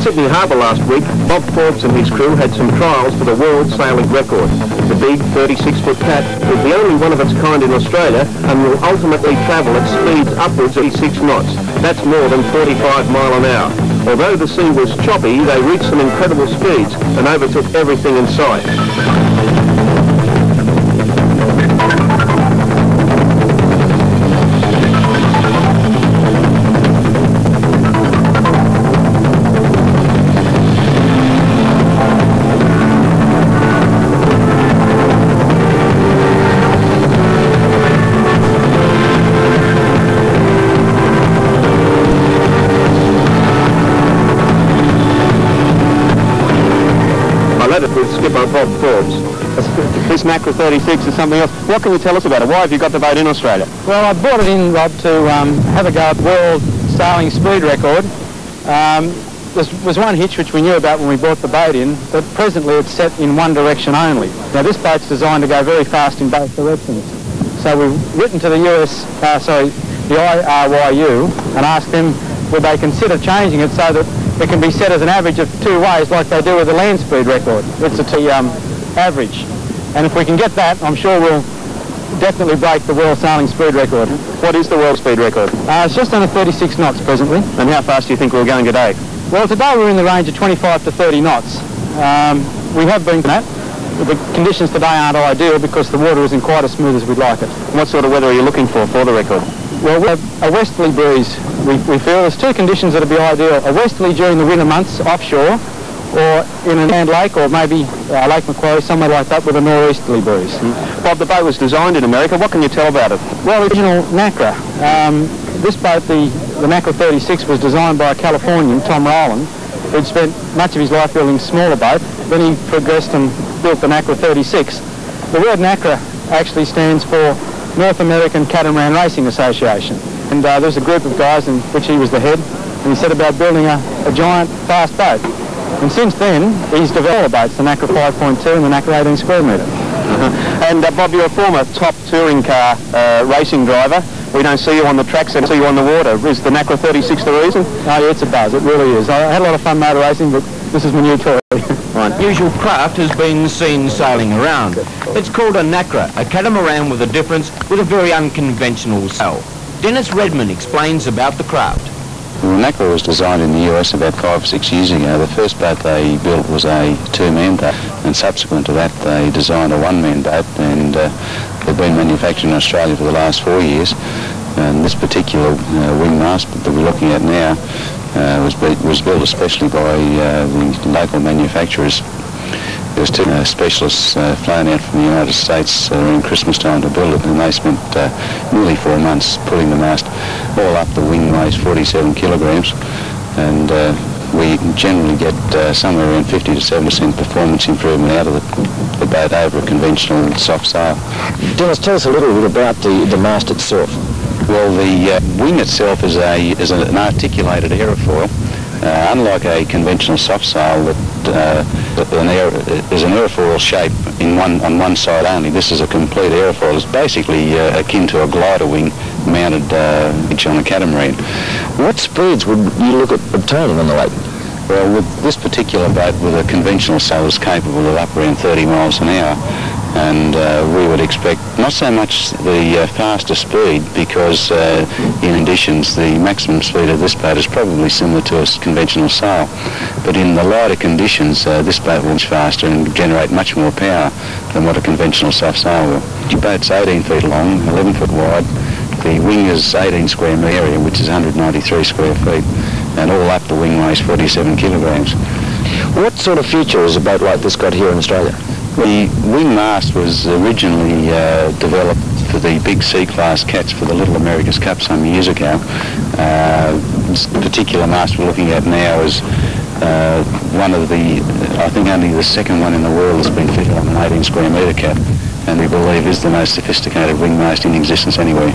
Sydney Harbour last week, Bob Forbes and his crew had some trials for the world sailing record. The big 36-foot cat is the only one of its kind in Australia and will ultimately travel at speeds upwards of 6 knots. That's more than 45 miles an hour. Although the sea was choppy, they reached some incredible speeds and overtook everything in sight. With skipper Bob Forbes. This Nacra 36 is something else. What can you tell us about it? Why have you got the boat in Australia? Well, I brought it in, Rob, to have a go at world sailing speed record. There was one hitch which we knew about when we brought the boat in, but presently it's set in one direction only. Now this boat's designed to go very fast in both directions. So we've written to the the IRYU and asked them would they consider changing it so that it can be set as an average of 2 ways like they do with the land speed record. It's a average. And if we can get that, I'm sure we'll definitely break the world sailing speed record. What is the world speed record? It's just under 36 knots presently. And how fast do you think we're going today? Well, today we're in the range of 25 to 30 knots. We have been that. The conditions today aren't ideal because the water isn't quite as smooth as we'd like it. What sort of weather are you looking for the record? Well, we have a westerly breeze. We feel there's 2 conditions that would be ideal. A westerly during the winter months offshore, or in an inland lake, or maybe Lake Macquarie, somewhere like that, with a northeasterly breeze. Bob, the boat was designed in America. What can you tell about it? Well, the original Nacra. This boat, the Nacra 36, was designed by a Californian, Tom Rowland, who'd spent much of his life building a smaller boat. Then he progressed and built the Nacra 36. The word Nacra actually stands for North American Catamaran Racing Association. And there's a group of guys in which he was the head, and he set about building a giant, fast boat. And since then, he's developed boats, the Nacra 5.2 and the Nacra 18 square metre. And Bob, you're a former top touring car racing driver. We don't see you on the tracks and see you on the water. Is the Nacra 36 the reason? Oh, yeah, it's a buzz. It really is. I had a lot of fun motor racing, but this is my new toy. Unusual craft has been seen sailing around. It's called a Nacra, a catamaran with a difference, with a very unconventional sail. Dennis Redmond explains about the craft. Well, Nacra was designed in the US about 5 or 6 years ago. The first boat they built was a 2-man boat, and subsequent to that they designed a 1-man boat, and they've been manufactured in Australia for the last 4 years. And this particular wingmast that we're looking at now was built especially by the local manufacturers. There was 2 specialists flown out from the United States around Christmas time to build it, and they spent nearly 4 months putting the mast all up. The wing weighs 47 kilograms, and we generally get somewhere around 50 to 7% performance improvement out of the boat over a conventional soft sail. Dennis, tell us a little bit about the mast itself. Well, the wing itself is an articulated aerofoil. Unlike a conventional soft sail there's an aerofoil shape on one side only. This is a complete aerofoil. It's basically akin to a glider wing mounted on a catamaran. What speeds would you look at obtaining on the lake? Well, with this particular boat, with a conventional sail, is capable of up around 30 miles an hour. And we would expect not so much the faster speed, because in additions the maximum speed of this boat is probably similar to a conventional sail, but in the lighter conditions this boat will be faster and generate much more power than what a conventional soft sail will. The boat's 18 feet long, 11 foot wide. The wing is 18 square metre area, which is 193 square feet, and all up the wing weighs 47 kilograms. What sort of feature has a boat like this got here in Australia? The wing mast was originally developed for the big C-class cats for the Little America's Cup some years ago. This particular mast we're looking at now is one of the, I think only the second one in the world that's been fitted on an 18 square metre cat, and we believe is the most sophisticated wing mast in existence anywhere.